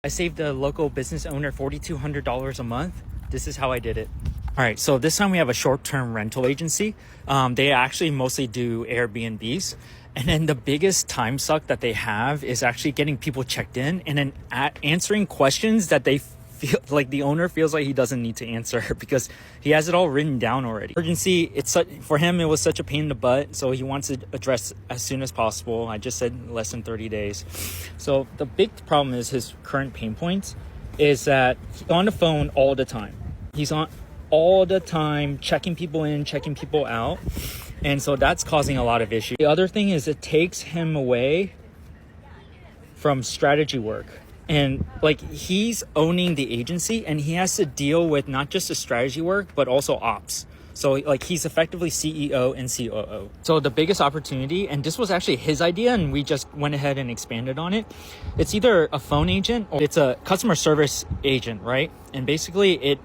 I saved the local business owner $4,200 a month. This is how I did it. All right, so this time we have a short-term rental agency. They actually mostly do Airbnbs. And then the biggest time suck that they have is actually getting people checked in and then answering questions that they feel like the owner feels like he doesn't need to answer because he has it all written down already. Urgency, for him, it was such a pain in the butt. So he wants to address as soon as possible. I just said less than 30 days. So the big problem is his current pain points is that he's on the phone all the time. He's on all the time, checking people in, checking people out. And so that's causing a lot of issues. The other thing is it takes him away from strategy work. And like he's owning the agency and he has to deal with not just the strategy work, but also ops. So like he's effectively CEO and COO. So the biggest opportunity, and this was actually his idea and we just went ahead and expanded on it. It's either a phone agent or it's a customer service agent, right? And basically it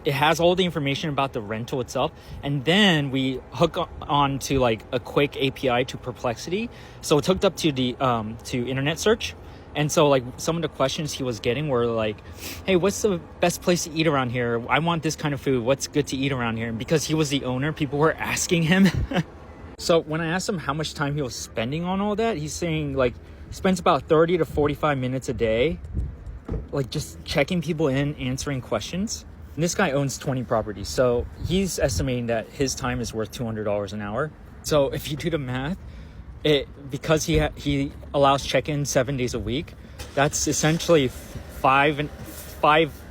has all the information about the rental itself. And then we hook on to like a quick API to Perplexity. So it's hooked up to the to internet search. And so like some of the questions he was getting were like, hey, what's the best place to eat around here? I want this kind of food. What's good to eat around here? And because he was the owner, people were asking him. So when I asked him how much time he was spending on all that, he's saying like he spends about 30 to 45 minutes a day, like just checking people in, answering questions. And this guy owns 20 properties. So he's estimating that his time is worth $200 an hour. So if you do the math, because he allows check-in 7 days a week, that's essentially five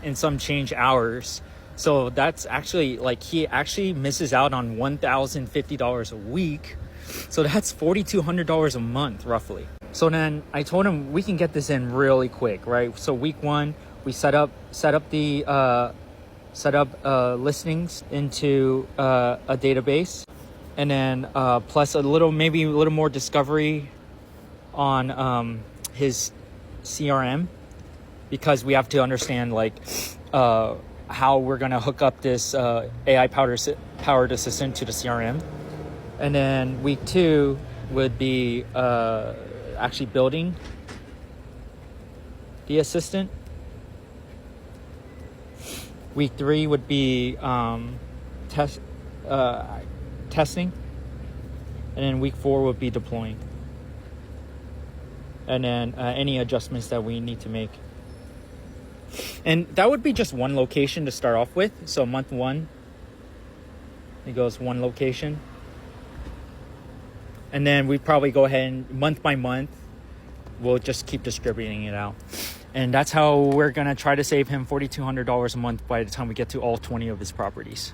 and some change hours. So that's actually like he actually misses out on $1,050 a week. So that's $4,200 a month roughly. So then I told him we can get this in really quick, right? So week one we set up listings into a database. And then plus maybe a little more discovery on his CRM, because we have to understand like how we're gonna hook up this AI powered assistant to the CRM. And then week two would be actually building the assistant. Week three would be testing, and then week four would be deploying, and then any adjustments that we need to make. And that would be just one location to start off with. So month one, it goes one location, and then we probably go ahead and month by month we'll just keep distributing it out. And that's how we're gonna try to save him $4,200 a month by the time we get to all 20 of his properties.